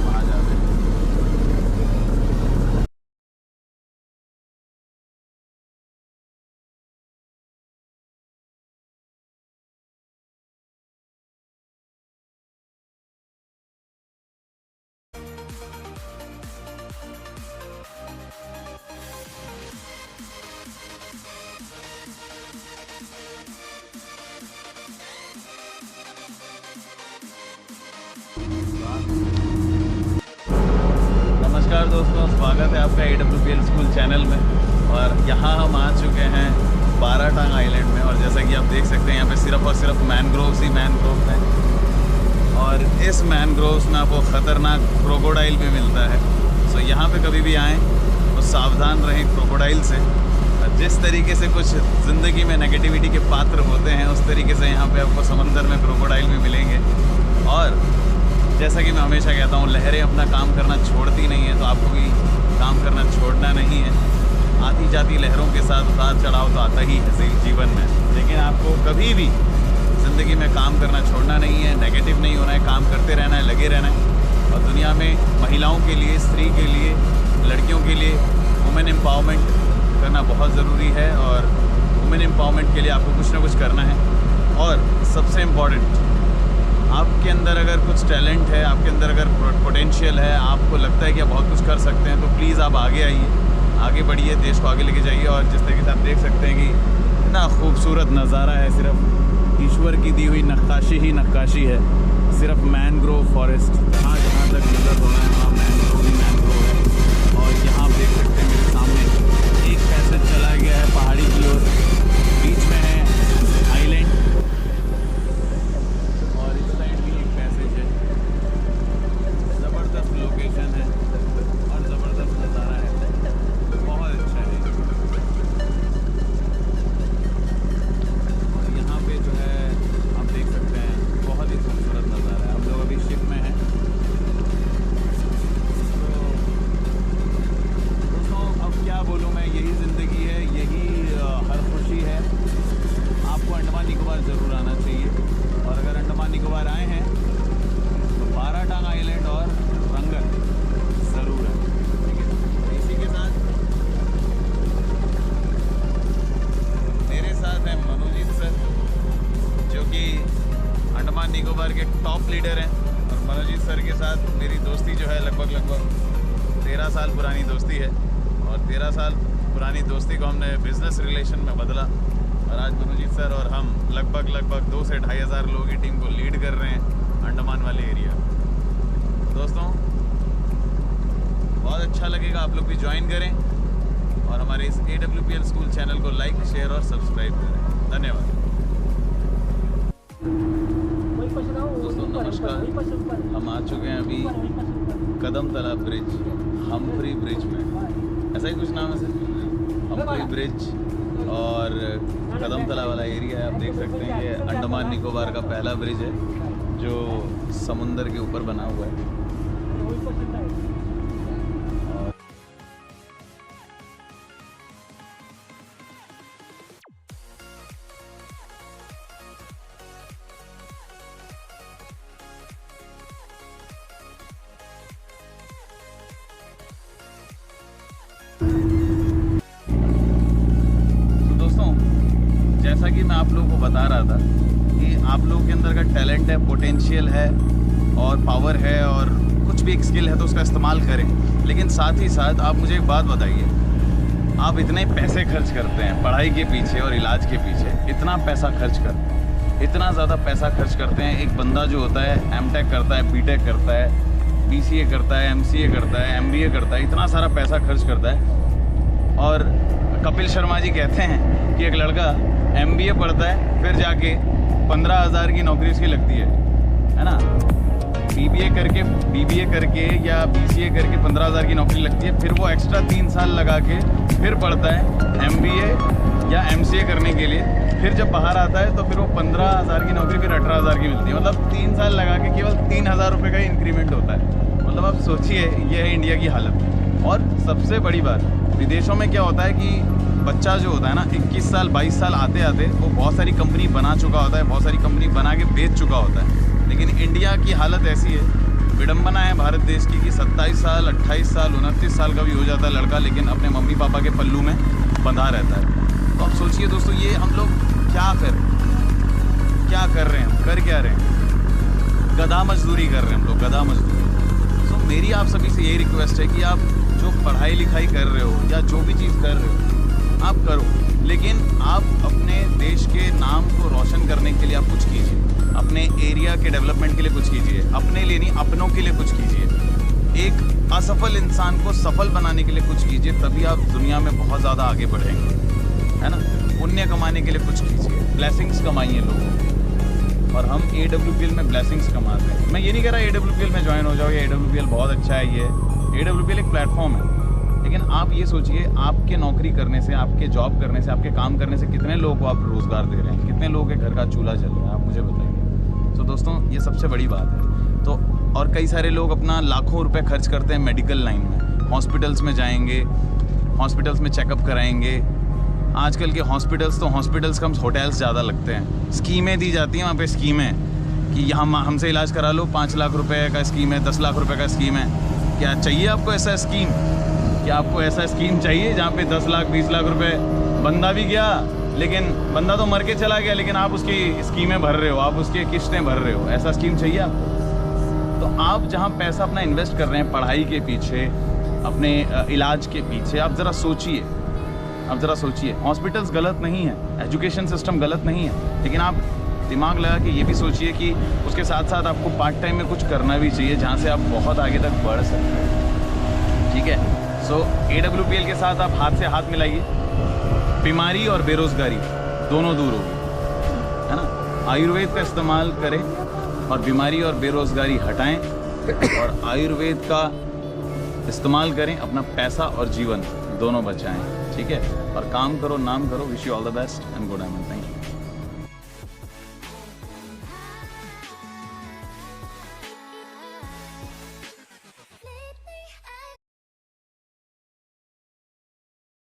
वहाँ जा रहे हैं। नमस्कार दोस्तों, स्वागत है आपका AWPL स्कूल चैनल में। और यहाँ हम आ चुके हैं बाराटांग आइलैंड में। और जैसा कि आप देख सकते हैं यहाँ पे सिर्फ और सिर्फ मैनग्रोव्स ही मैनग्रोव हैं। और इस मैनग्रोव्स में आपको ख़तरनाक क्रोकोडाइल भी मिलता है। सो यहाँ पे कभी भी आएँ तो सावधान रहें क्रोकोडाइल से। जिस तरीके से कुछ ज़िंदगी में नेगेटिविटी के पात्र होते हैं, उस तरीके से यहाँ पे आपको समंदर में क्रोकोडाइल भी मिलेंगे। और जैसा कि मैं हमेशा कहता हूँ, लहरें अपना काम करना छोड़ती नहीं है, तो आपको भी काम करना छोड़ना नहीं है। आती जाती लहरों के साथ उतार चढ़ाव तो आता ही है जीवन में, लेकिन आपको कभी भी ज़िंदगी में काम करना छोड़ना नहीं है, नेगेटिव नहीं होना है, काम करते रहना है, लगे रहना है। और दुनिया में महिलाओं के लिए, स्त्री के लिए, लड़कियों के लिए वुमेन एम्पावरमेंट करना बहुत ज़रूरी है। और वुमेन एम्पावरमेंट के लिए आपको कुछ ना कुछ करना है। और सबसे इम्पॉर्टेंट, आपके अंदर अगर कुछ टैलेंट है, आपके अंदर अगर पोटेंशियल है, आपको लगता है कि आप बहुत कुछ कर सकते हैं, तो प्लीज़ आप आगे आइए, आगे बढ़िए, देश को आगे लेके जाइए। और जिस तरीके से आप देख सकते हैं कि इतना खूबसूरत नज़ारा है, सिर्फ ईश्वर की दी हुई नक्काशी ही नक्काशी है। सिर्फ मैनग्रोव फॉरेस्ट, जहाँ जहाँ तक नज़र हो रहा है वहाँ मैनग्रोव ही मैनग्रोव है। और यहाँ आप देख सकते हैं मेरे सामने एक पैसेज चला गया है पहाड़ी की ओर, बीच में है आइलैंड, और इस साइड भी एक पैसेज है। ज़बरदस्त लोकेशन है और ज़बरदस्त नज़ारा है, बहुत अच्छा है। और यहाँ पे जो है आप देख सकते हैं बहुत ही खूबसूरत नज़ारा है। हम लोग अभी शिप में हैं। तो दोस्तों, अब क्या बोलूँ मैं, यही ज़िंदगी है, यही हर खुशी है। आपको अंडमान निकोबार ज़रूर आना चाहिए। और अगर अंडमान निकोबार आए हैं तो बाराटांग आइलैंड और रंगत ज़रूर है, ठीक है। तो इसी के साथ मेरे साथ हैं मनोजीत सर, जो कि अंडमान निकोबार के टॉप लीडर हैं। और मनोजीत सर के साथ मेरी दोस्ती जो है लगभग 13 साल पुरानी दोस्ती है। और 13 साल पुरानी दोस्ती को हमने बिज़नेस रिलेशन में बदला। और आज मनोजीत सर और हम लगभग 2 से 2,500 लोगों की टीम को लीड कर रहे हैं अंडमान वाले एरिया। तो दोस्तों, बहुत अच्छा लगेगा, आप लोग भी ज्वाइन करें और हमारे इस AWPL स्कूल चैनल को लाइक, शेयर और सब्सक्राइब करें। धन्यवाद दोस्तों। नमस्कार, हम आ चुके हैं अभी कदम तालाब ब्रिज, हम्फ्री ब्रिज में, ऐसा ही कुछ नाम है सर, हम्फ्री ब्रिज। और कदम तालाब वाला एरिया है, आप देख सकते हैं। ये अंडमान निकोबार का पहला ब्रिज है जो समुंदर के ऊपर बना हुआ है। जैसा कि मैं आप लोगों को बता रहा था कि आप लोगों के अंदर अगर टैलेंट है, पोटेंशियल है और पावर है और कुछ भी एक स्किल है तो उसका इस्तेमाल करें। लेकिन साथ ही साथ आप मुझे एक बात बताइए, आप इतने पैसे खर्च करते हैं पढ़ाई के पीछे और इलाज के पीछे, इतना पैसा खर्च करते हैं, इतना ज़्यादा पैसा खर्च करते हैं। एक बंदा जो होता है M.Tech करता है, B.Tech करता है, BCA करता है, MCA करता है, MBA करता है, इतना सारा पैसा खर्च करता है। और कपिल शर्मा जी कहते हैं कि एक लड़का MBA पढ़ता है, फिर जाके 15,000 की नौकरी उसकी लगती है ना। BBA करके या BCA करके 15,000 की नौकरी लगती है, फिर वो एक्स्ट्रा 3 साल लगा के फिर पढ़ता है MBA या MCA करने के लिए। फिर जब बाहर आता है तो फिर वो 15,000 की नौकरी फिर 18,000 की मिलती है। मतलब 3 साल लगा के केवल 3,000 रुपये का ही इंक्रीमेंट होता है। मतलब आप सोचिए, ये है इंडिया की हालत। और सबसे बड़ी बात, विदेशों में क्या होता है कि बच्चा जो होता है ना 21 साल 22 साल आते आते वो बहुत सारी कंपनी बना चुका होता है, बहुत सारी कंपनी बना के बेच चुका होता है। लेकिन इंडिया की हालत ऐसी है विडंबना है भारत देश की कि 27 साल 28 साल 29 साल का भी हो जाता है लड़का, लेकिन अपने मम्मी पापा के पल्लू में बंधा रहता है। तो अब सोचिए दोस्तों, ये हम लोग क्या कर रहे हैं, कर क्या रहे हैं? गधा मजदूरी कर रहे हैं हम लोग, गधा मजदूरी। तो मेरी आप सभी से यही रिक्वेस्ट है कि आप जो पढ़ाई लिखाई कर रहे हो या जो भी चीज़ कर रहे हो आप करो, लेकिन आप अपने देश के नाम को रोशन करने के लिए आप कुछ कीजिए, अपने एरिया के डेवलपमेंट के लिए कुछ कीजिए, अपने लिए नहीं अपनों के लिए कुछ कीजिए। एक असफल इंसान को सफल बनाने के लिए कुछ कीजिए, तभी आप दुनिया में बहुत ज़्यादा आगे बढ़ेंगे, है ना। पुण्य कमाने के लिए कुछ कीजिए, ब्लेसिंग्स कमाइए लोगों, और हम AWPL में ब्लेसिंग्स कमाते हैं। मैं ये नहीं कह रहा AWPL में ज्वाइन हो जाओ, ये AWPL बहुत अच्छा है, ये AWPL एक प्लेटफॉर्म है, लेकिन आप ये सोचिए आपके नौकरी करने से, आपके जॉब करने से, आपके काम करने से कितने लोगों को आप रोज़गार दे रहे हैं, कितने लोगों के घर का चूल्हा जल रहा है, आप मुझे बताइए। तो दोस्तों ये सबसे बड़ी बात है। तो और कई सारे लोग अपना लाखों रुपए खर्च करते हैं मेडिकल लाइन में, हॉस्पिटल्स में जाएंगे, हॉस्पिटल्स में चेकअप कराएंगे। आजकल के हॉस्पिटल्स तो हॉस्पिटल्स कम होटल्स ज़्यादा लगते हैं। स्कीमें दी जाती हैं वहाँ पे, स्कीमें कि यहाँ हमसे इलाज करा लो, 5 लाख रुपए का स्कीम है, 10 लाख रुपए का स्कीम है। क्या चाहिए आपको ऐसा स्कीम? क्या आपको ऐसा स्कीम चाहिए जहाँ पे 10 लाख 20 लाख रुपए, बंदा भी गया लेकिन बंदा तो मर के चला गया, लेकिन आप उसकी स्कीमें भर रहे हो, आप उसकी किस्तें भर रहे हो, ऐसा स्कीम चाहिए आपको? तो आप जहाँ पैसा अपना इन्वेस्ट कर रहे हैं पढ़ाई के पीछे, अपने इलाज के पीछे, आप ज़रा सोचिए, आप ज़रा सोचिए। हॉस्पिटल्स गलत नहीं है, एजुकेशन सिस्टम गलत नहीं है, लेकिन आप दिमाग लगा के ये भी सोचिए कि उसके साथ साथ आपको पार्ट टाइम में कुछ करना भी चाहिए जहाँ से आप बहुत आगे तक बढ़ सकते हैं, ठीक है। सो AWPL के साथ आप हाथ से हाथ मिलाइए, बीमारी और बेरोज़गारी दोनों दूर होगी, है ना। आयुर्वेद का इस्तेमाल करें और बीमारी और बेरोज़गारी हटाएं, और आयुर्वेद का इस्तेमाल करें, अपना पैसा और जीवन दोनों बचाएं, ठीक है। और काम करो, नाम करो। Wish you all the best and good. Thank you.